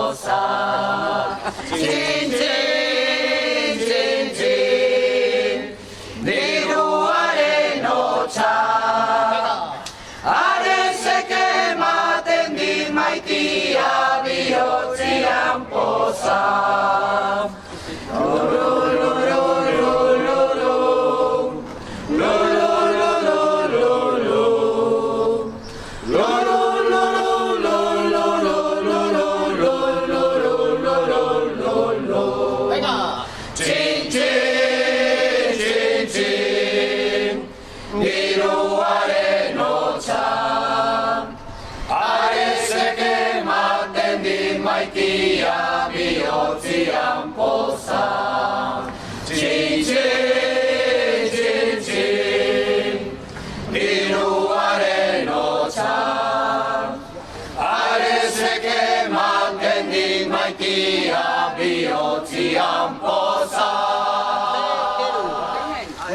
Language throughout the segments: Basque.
poza. Txin, txin, txin, txin, diruaren hotza. Arezek ematen dit maitia bihotzian poza. Maitia bihotzian poza. Txin, txin, txin, txin, diruaren hotza. Arezek ematen dit maitia bihotzian poza.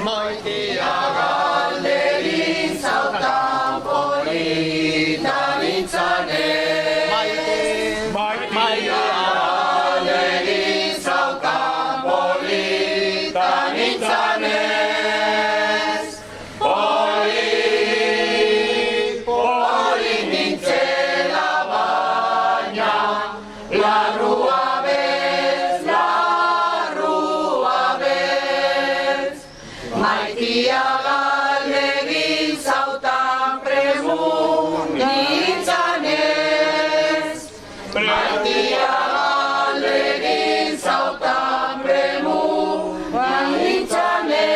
Maitia galderin zautan polita nintzane. Maitia galdegin zautan premu nintzanez. Maitia galdegin zautan premu nintzanez.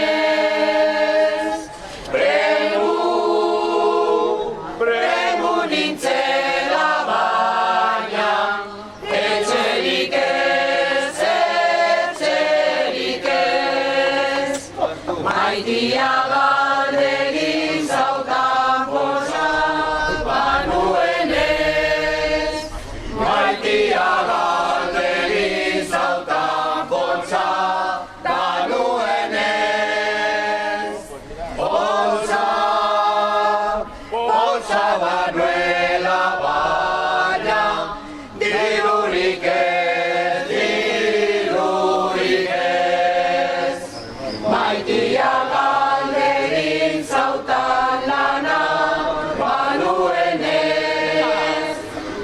Premu nintzela baina, etxerik ez, etxerik ez. Maitia galdegin zautan poza banuenez. Maitia galdegin zautan poza banuenez. Poza banuela baina, dirurik ez, dirurik ez. Maitia galdegin zautan lana banuenez.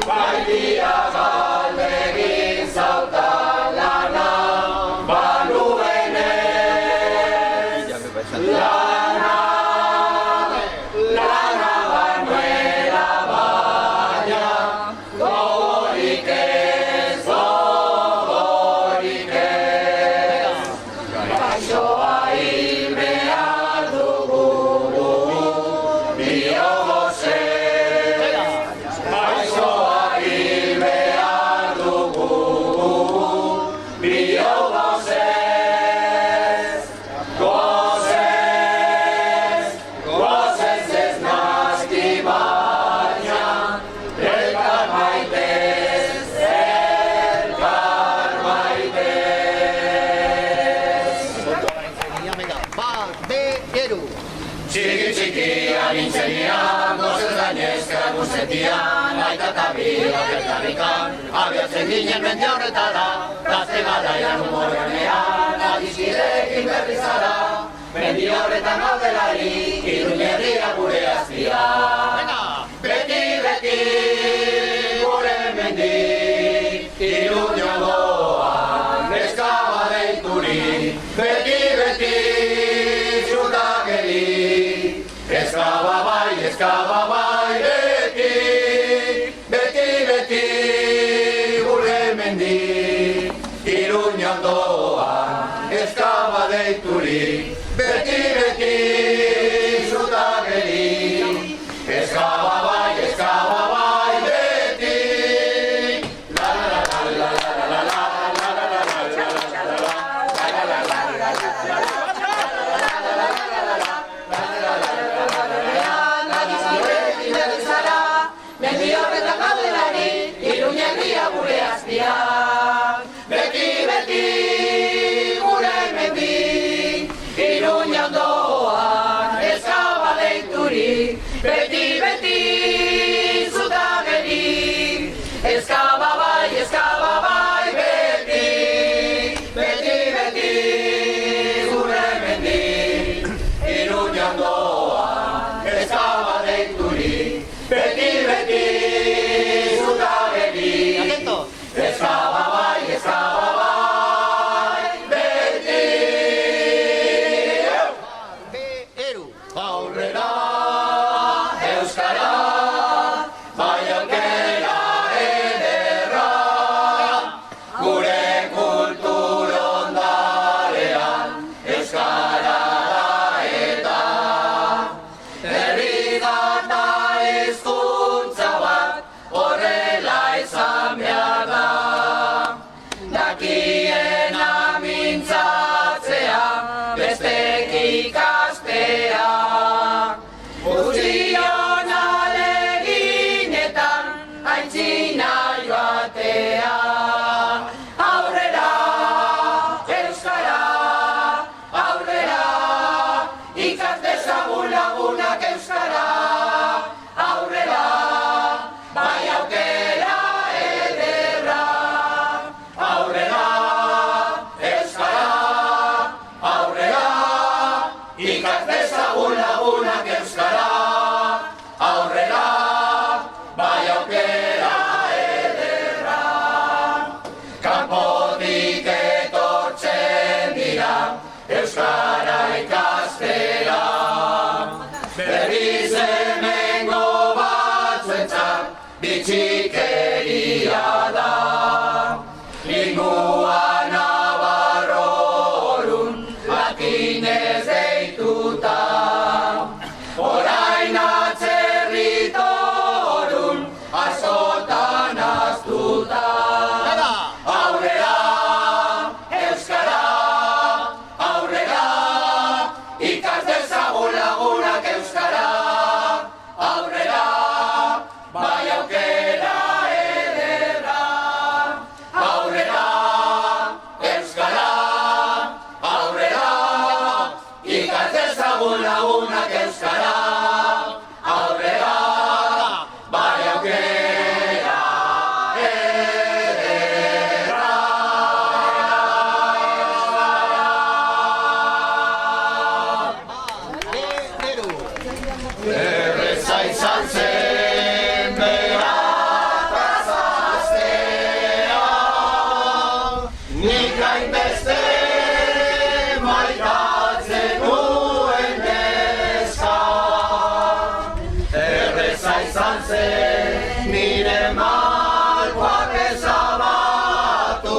Maitia galdegin zautan lana banuenez. Lana banuela baina, gogorik ez, gogorik ez. Gaixoa hil behar dugu biogozez. Gaixoa hil behar dugu biogozez. Gozez ez naski baina, elkar maitez, elkar maitez. Txiki txikia nintzenean, gozez gainezka guzetian, aita eta bila bertarrikan, abiatzen ginen mende horretara, gazte garaian humorrenean, adiskidekin berri zara, mendi horretan gaudelari, Iruñerria gure azpia. Beti, beti, gure mendi, Iruñondoan, neska badeituri, beti, beti, zutageri, eskaba bai, beti, beti, beti, gure mendi, Iruñondoan, eskaba deituri, beti, beti, zutageri, eskaba bai, beti. La la la la la la la la la la la la mendi horretan gaudelari, Iruñerria gure azpia. Beti, beti, gure mendi, Iruñondoan, eskaba deituri. Beti, beti, zutageri, eskaba bai, bestek ikastea. Guztion aleginetan aintzina joatea. Aurrera, euskara, aurrera, ikas dezagun lagunak euskara. Aurrera, bai aukera ederra. Aurrera, euskara, aurrera, ikas dezagun lagunak euskara. Aurrera, bai aukera ederra. Kanpotik etortzen dira euskara ikastera. Berriz hemengo batzuentzat bitxikeria da. Lingua nabarrorun latinez deituta. Orain atzerritorun azotan aztuta. Aurrera, euskara, aurrera, ikas dezagun lagunak euskara. Aurrera, bai aukera ederra. Aurrera, euskara, aurrera, ikas dezagun lagunak euskara. Aurrera, bai aukera ederra. Erreza izan zen berataz hastea, nik hainbeste maitatzen nuen neska. Erreza izan zen nire malkoak ezabatu,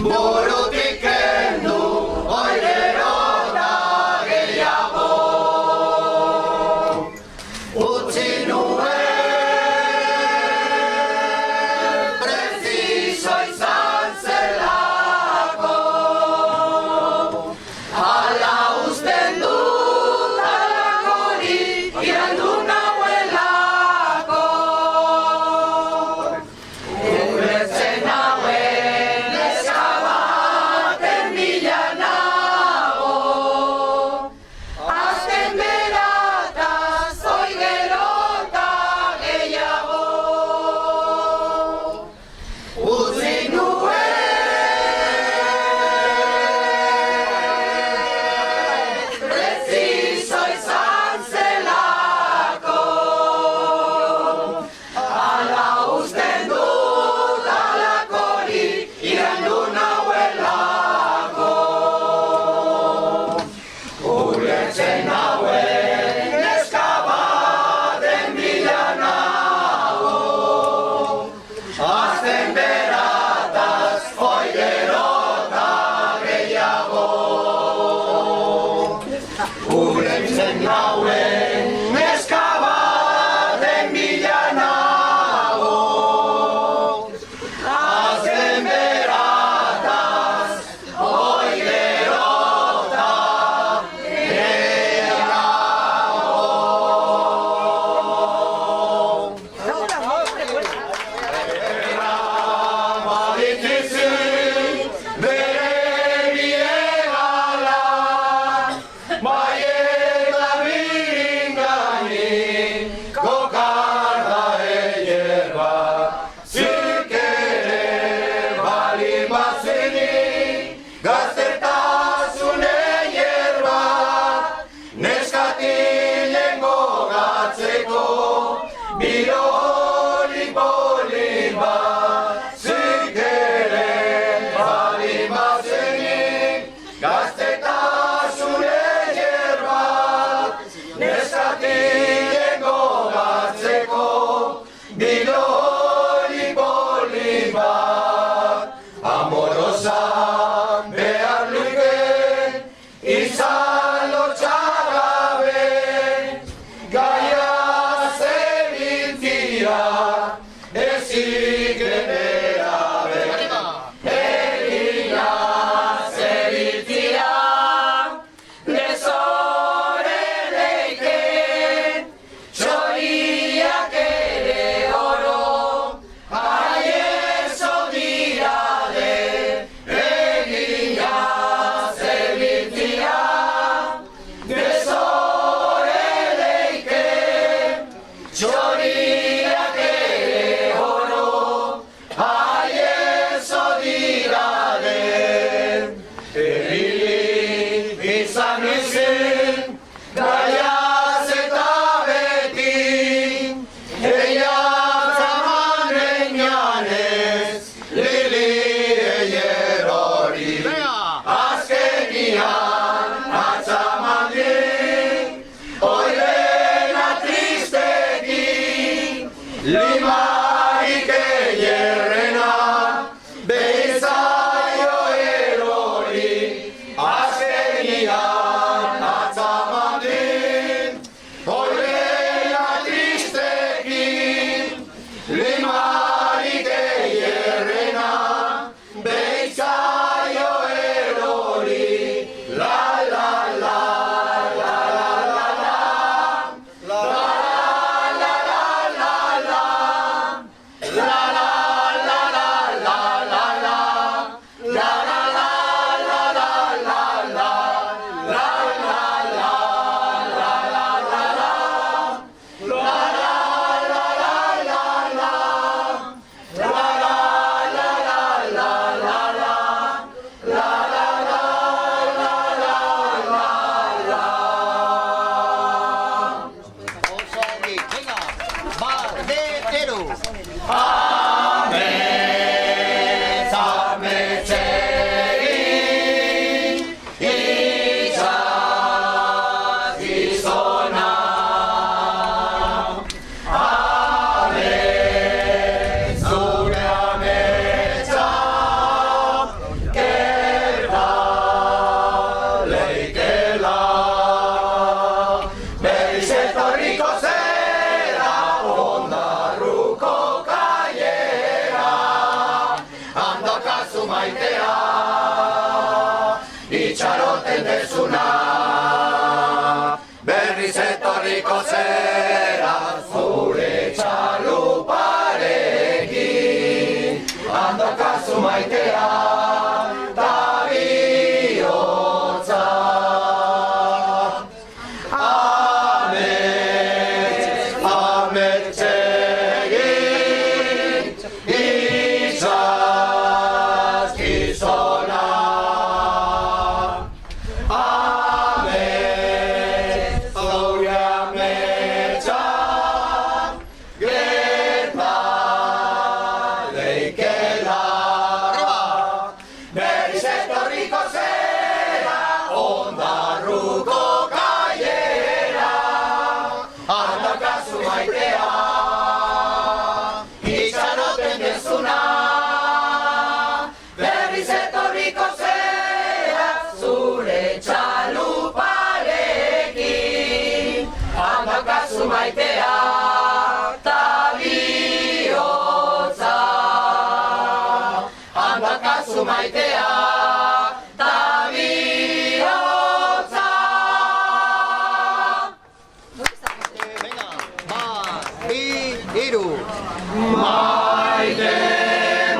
burutik kendu oidero da gehiago. Utzi nuen preciso izan zelako. Hala usten dut halakori irandu nauelako. Ulertzen nauen neska baten bila nago. Azten berataz oi gero eta gehiago. Utzi nuen preciso izan zelako. Hala usten dut halakori irandu nauelako. Ulertzen nauen neska baten bila nago. Azten berataz oi gero eta gehiago. Ulertzen nauen neska baten bila nago. Azten berataz oi gero eta baditzi bere biegala, bai eta biri izan izin, gaiaz eta beti, eiatz amanen janez, lili eierori, azkenian atzaman din, oirena tristekin, limarik eierrena, behizaio erori, azkenian atzaman din, oirena tristekin, limarik eierrena, behizaio erori, la la la la la la la, la la la la la, la la la la la la la, la la la la la la la, la la la la la la la, la la la la la la, la la la la la la la, la la la la la la la. Venga, bandetero. Amets, amets egin, itzaz gizona. Amets, zure ametsa, gerta leikela. Berriz etorriko zera, ondarruko kaiera, handokazu maitea, itxaroten dezuna. Berriz etorriko zera, zure txaluparekin, handokazu maitea, ta bihotza. Amets, amets egin, itzaz gizona. Amets, zure ametsa, gerta leikela. Berriz etorriko zera, ondarruko kaiera, handokazu maitea, itxaroten dezuna. Berriz etorriko zera, zure txaluparekin, handokazu maitea, ta bihotza. Handokazu maitea, ta bihotza. Venga, bi, hiru. Maite,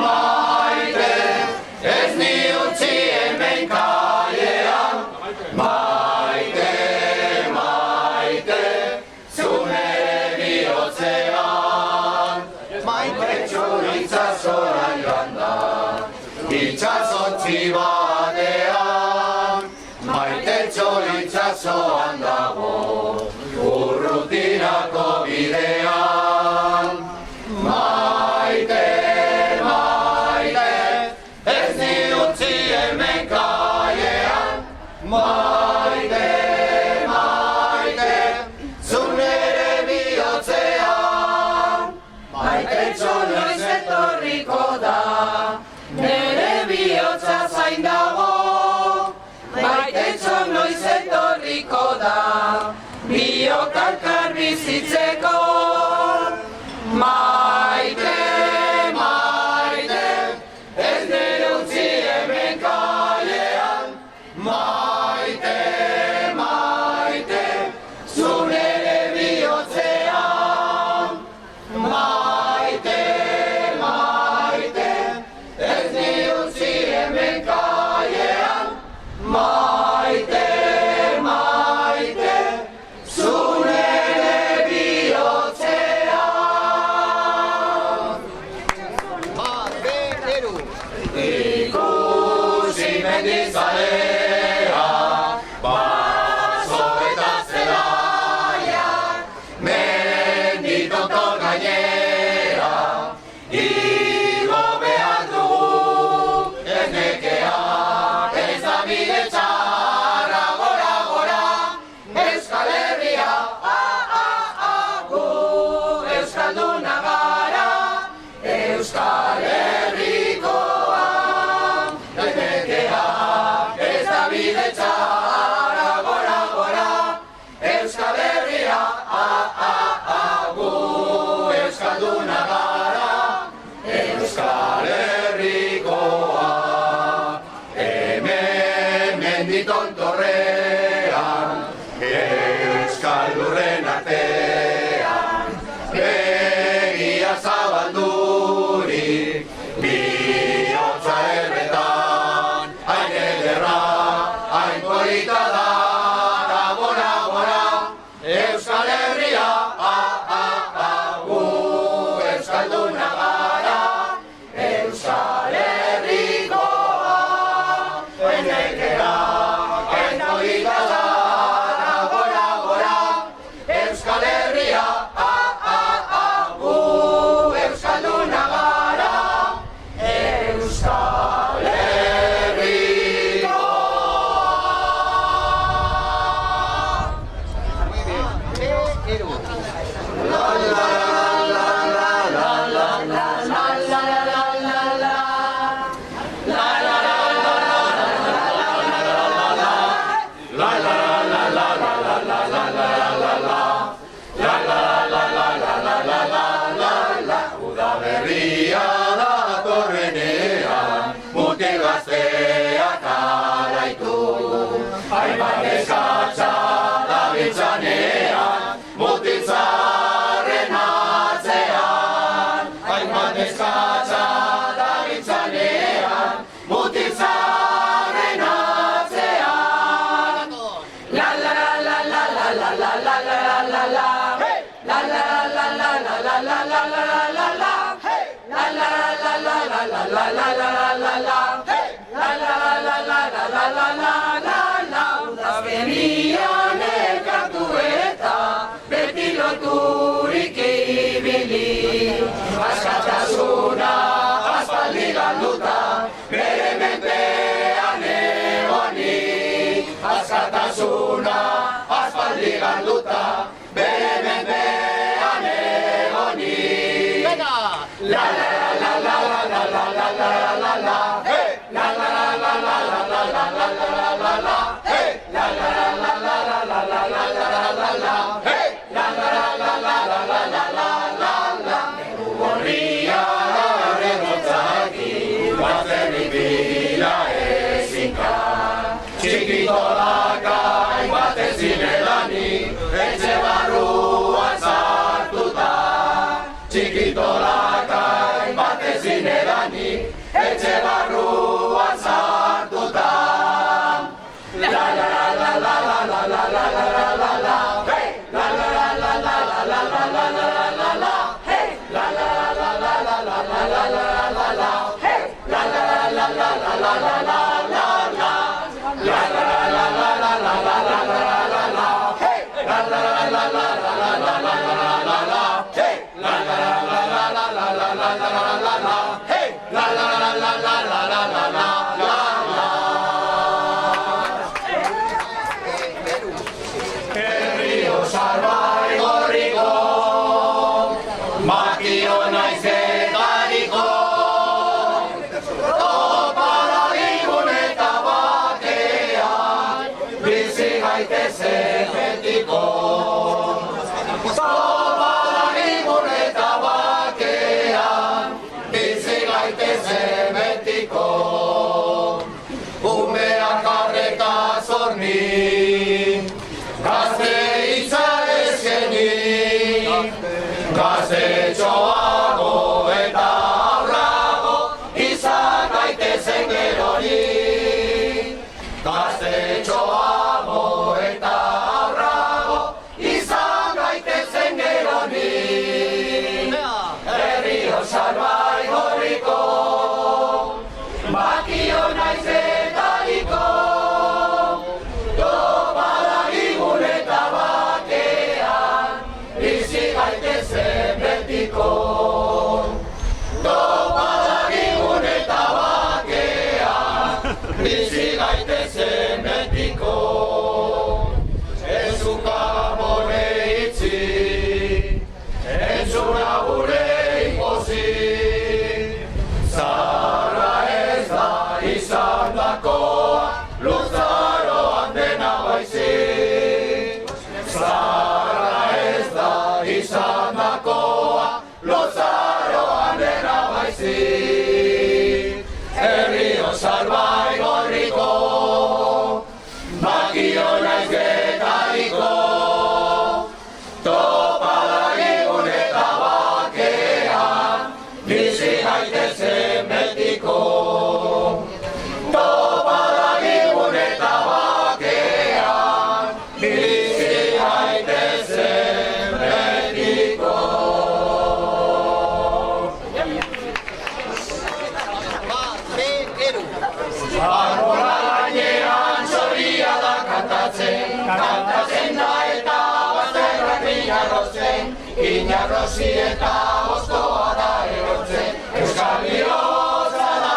maite, ez ni utzi hemen kalean. Maite, maite, zu nere bihotzean. Maite txuritzazoran joan da, itxasontzi batean. Maite txuritzazoan dago, urrutirako bidean. Maite, maite, ez ni utzi hemen kalean. Maite, maite, zu nere bihotzean. Maite noiz etorriko da, nere bihotza zain dago. Maite noiz etorriko da, biok elkar bizitzeko. Maite, maite, ez nire utzi hemen kalean. Maite, maite, zu nere bihotzean. Maite, maite, ez nire utzi hemen kalean. Maite, maite, zu nere bihotzean. Bandetero. Ikusi mendizalean, lankidetza, gora, gora, Euskal Herria, gu Euskalduna gara, Euskal Herrikoa, hemen menditontorrean, Euskal lurren artean, begia zabaldurik, bihotza erretan, hain ederra, hain polita da, gora, gora, Euskal Herria, gu Euskalduna gara, Euskal Herrikoa, hain ederra, hain polita da, gora, gora, Euskal Herria, gu Euskalduna gara, Euskal Herrikoa. Muy bien. Eru. Udaberria datorrenean, mutil gazteak alaitu. Hainbat eskatza dabiltzanean, mutil zaharren atzean. Hainbat eskatza dabiltzanean, mutil zaharren atzean. La la la la la la la la la la la. La la la la la la la la la la la. La la la la la la la la la la la. La la la la la la la la la la. Udazkenian elkartu eta beti loturik ibili. Askatasuna aspaldi galduta bere menpean egonik. Askatasuna aspaldi galduta bere menpean egonik. Venga. La la la la la la la la la la la. La la la la la la la la la la la la. La la la la la la la la la la la la. La la la la la la la la la la. Gorria errotzaki, bazenik bila ezinka. Txikitolaka baten zinedanik, etxe barruan sartuta. Txikitolaka baten zinedanik, etxe barruan sartuta. La la la la la la la la la la la la. La la la la la la la la la la la la. La la la la la la la la la la la la. La la la la la la la la la la la. La la la la la la la la la la la la. La la la la la la la la la la la la. La la la la la la la la la la la la. La la la la la la la la la la. Sarbai gorriko, makio naizetariko, topara igun eta batean, bizi gaitezen betiko. Topara igun eta batean, bizi gaitezen betiko. Umeak arreta zorni, gazte itza ezkenik, gaztetxoago eta aurrago izan gaitezen gerorik. Gaztetxoago eta aurrago izan gaitezen geronik. Herrio Sarbai gorriko, bakio naizetariko, bizi gaitezen betiko. erosi eta oztoa da erortzen, Euskal bihotza da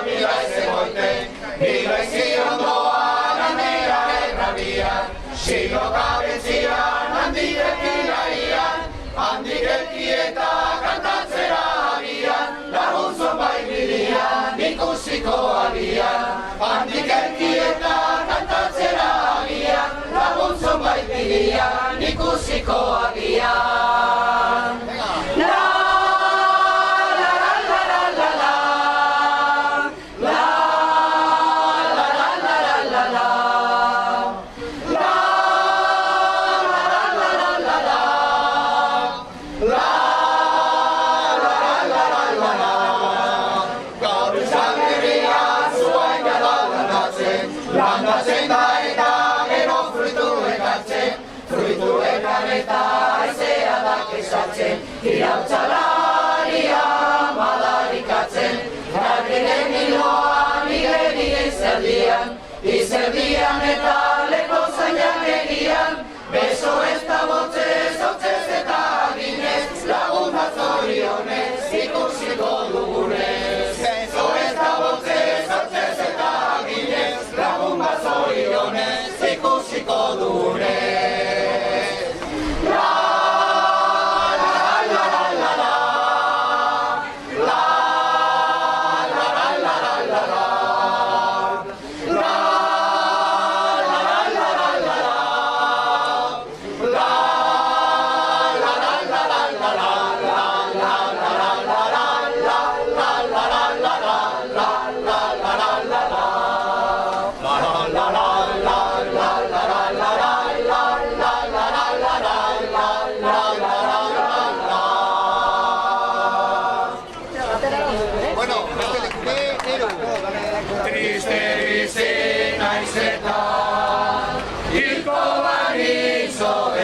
bilaiz egoiten, bilaiz ondoan handira errabian, siloka betzian handik eta kantatzera abian, laguntzon bai bilian, ikusiko abian, handik eta kantatzera abian, laguntzon bai bilian, ikusiko abian. La la la la la la la, la la la la la la la, la la la la la la. Landatzen da eta gero fruitu ekartzen, fruitu ekarreta aizea da kesatzen, irautxalaria madarikatzen, jarriren hiloan igerien zerdian, izerdian eta leko zainan egian, beso ez da botzez, hotzez eta aginez, lagun bat zorionez, ikusiko dugunez. Beso ez da botzez, hotzez eta aginez, lagun bat zorionez, ikusiko dugunez. La la la la la la, la la la la la la la, la la la la la la la. Bueno, Ero. Triste bizi naiz eta hilko banizoen,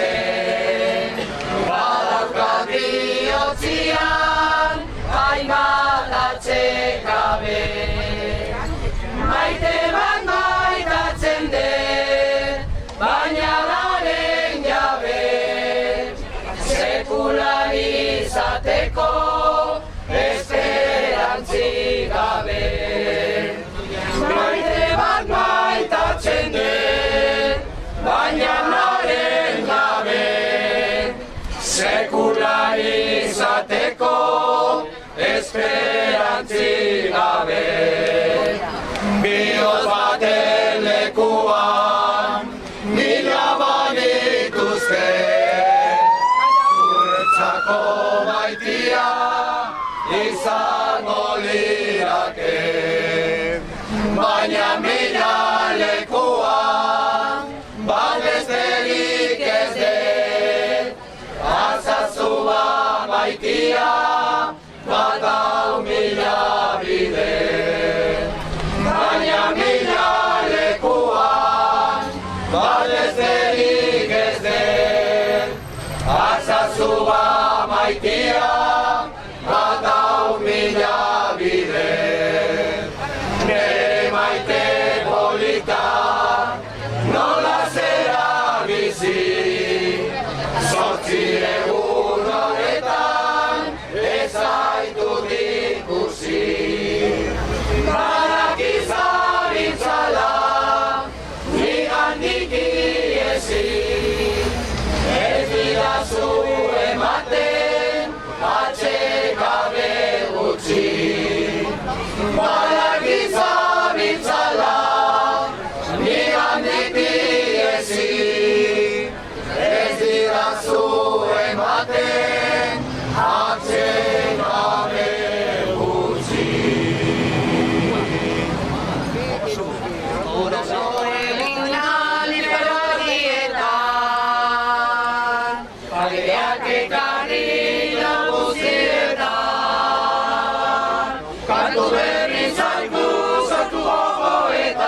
badaukat bihotzian hainbat atsekabe. Maite bat maitatzen dut, baina daren jabe, sekulan izateko esperantzik gabe. Maite bat maitatzen dut, baina daren jabe, sekulan izateko esperantzik gabe. Bihotz baten lekuan mila banituzke, zuretzako maitia izango lirake, baina mila lekuan bat besterik ez dut, arzazu bat maitia bat hau mila bide. Baina mila lekuan, bat besterik ez dut, arzazu bat maitia, bat hau mila bide. Nere maite polita, nola zera bizi, zortzi egun horretan, ez zaitut ikusi. Badakizabitzala, ni handik iesi, ez didazu ematen, atsekabe gutxi. Badakizabitzala, ni handik iesi, ez didazu ematen, atsekabe gutxi. Agireak ekarri nagusietan, kantu berri zaitu sortu gogoetan,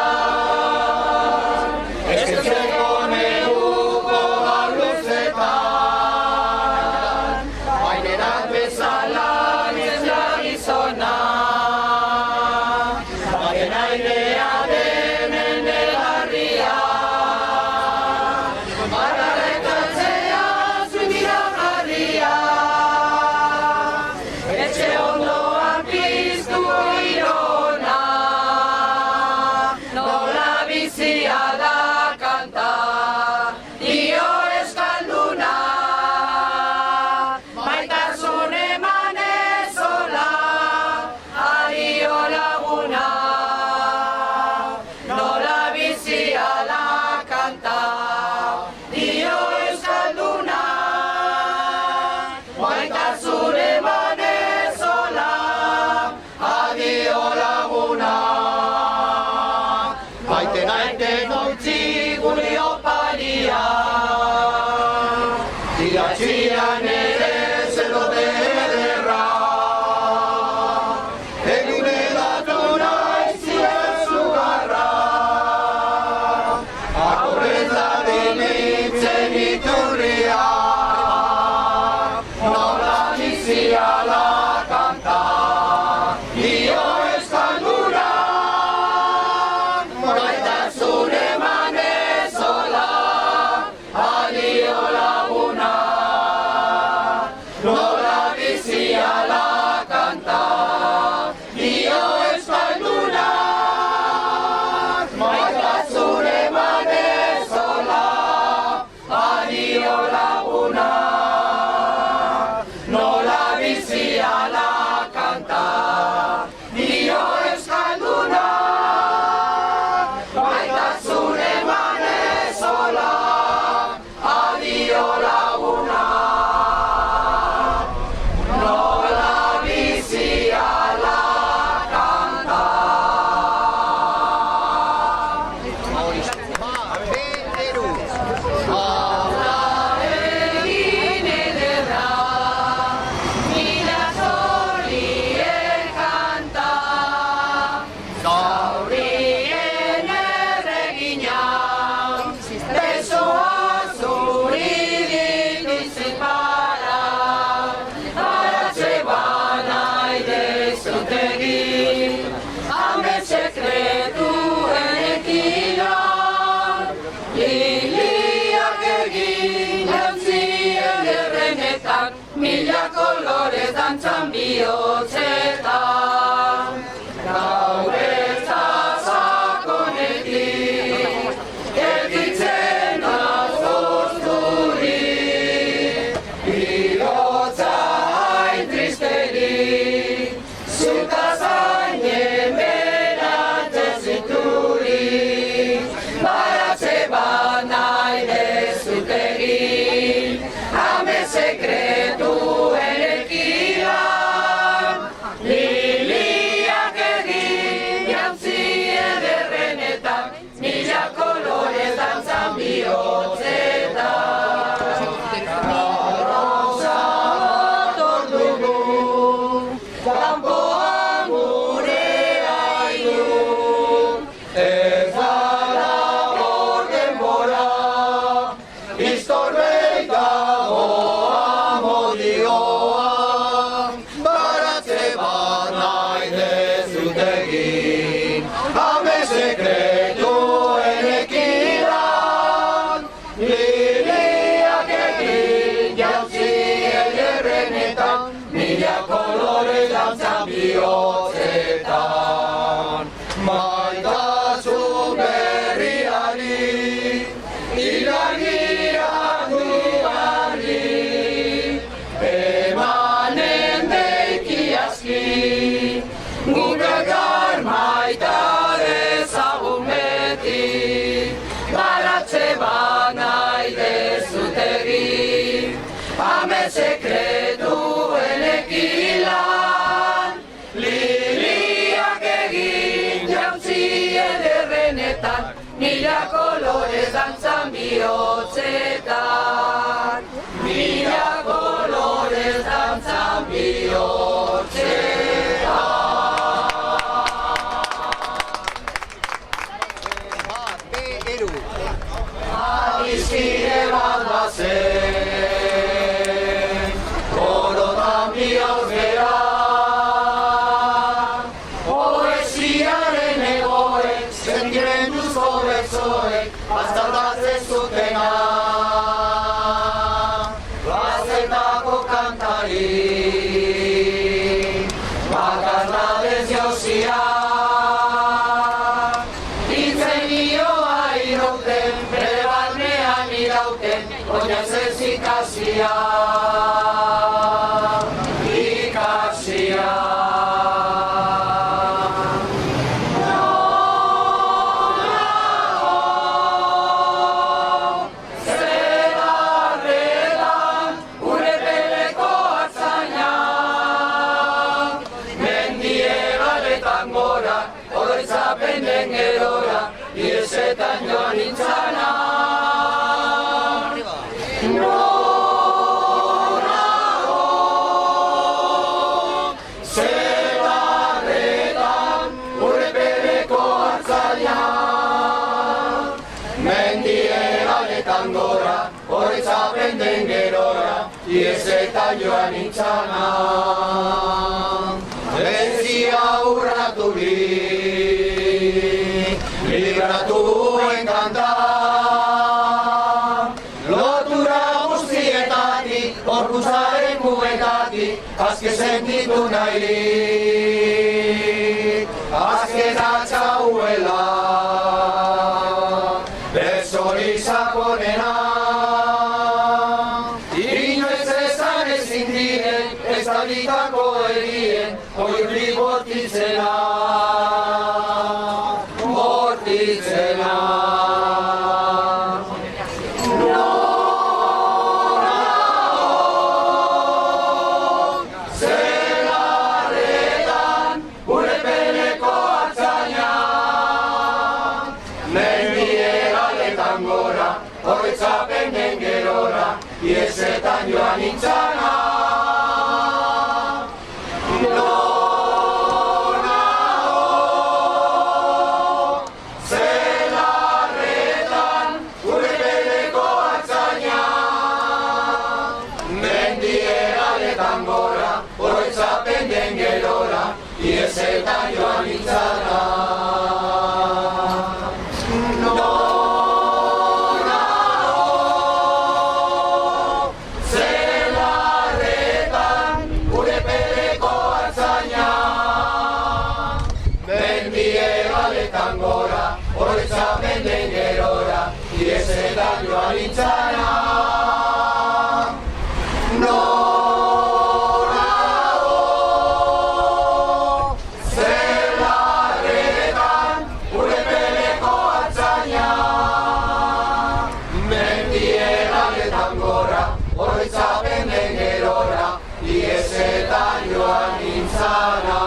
eskertzeko neguko galuzetan, bainerak bezala ez Bat, B, hiru. Egin ederra, mila zorien kanta, zaurien erregina, besoa zuri dituzit para, baratze bana idezutegi, ame sekretuen ekilan, liliak egin jantzien errenetan, mila kolorez dantzan bihotzetan. Gaur ez da sakonetik, erditzen azozturik, bihotza hain tristerik, zutaz hainen beratzen ziturik, baratze banai dezutegin, ame sekretuen ekilan, liliak egin jantzi ederrenetan, mila kolorez dantzan bihotzetan. Arroza motor dugu, kanpoan gure ailu, ez gara hor denbora, Istorbeitago amodioa, baratze bat nahi dezutegin, ame sekretuen ekilan, liliak egin jantzi ederrenetan, mila kolore dantzan bihotzetan. Maitasun berriari, ilagia duari, emanen deiki aski, gure gaur maita dezagun beti, baratze banai dezutegi, ame sekretuen ekilan, liliak egin jantzi ederrenetan, mila kolorez dantzan bihotzetan, mila kolorez dantzan bihotzetan. bat, B, hiru. Adizkide bat bazen, korotan bihotz gera, poesiaren egoek, sentimentuzko bezoek, azaldatzen zutena. Plazetako kantari, bakardadez jauzia, itzenioa irauten, bere barnean irauten, oinazen zikazia, ikasia. Zerarretan, gure peleko atzaina, mendiegaretan gora, oroitzapen den gerora, iesetan joan nintzana. Zerarretan, gure peleko atzaina, mendiegaretan gora, oroitzapen den gerora, iesetan joan nintzana. Bezia urraturik, libratuen kanta, lotura guztietatik, orkuzaren muetatik, azke sentitu nahirik, azke datxauela, bersori sakonena, inoiz ezan ezin diren, ez talitako egien, oirri bortitzena, bortitzena. Zelarretan, gure peleko atzaina, mendiera tangora, oroitzapen den gerora, iesetan joan nintzana. Oroitzapen den gerora, iesetan joan nintzana. Noraho, zelarretan, gure peleko artzaina. Mendie galetan gora, oroitzapen den gerora, iesetan joan nintzana. Oroitzapen den gerora, iesetan joan nintzana.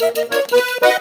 Thank you.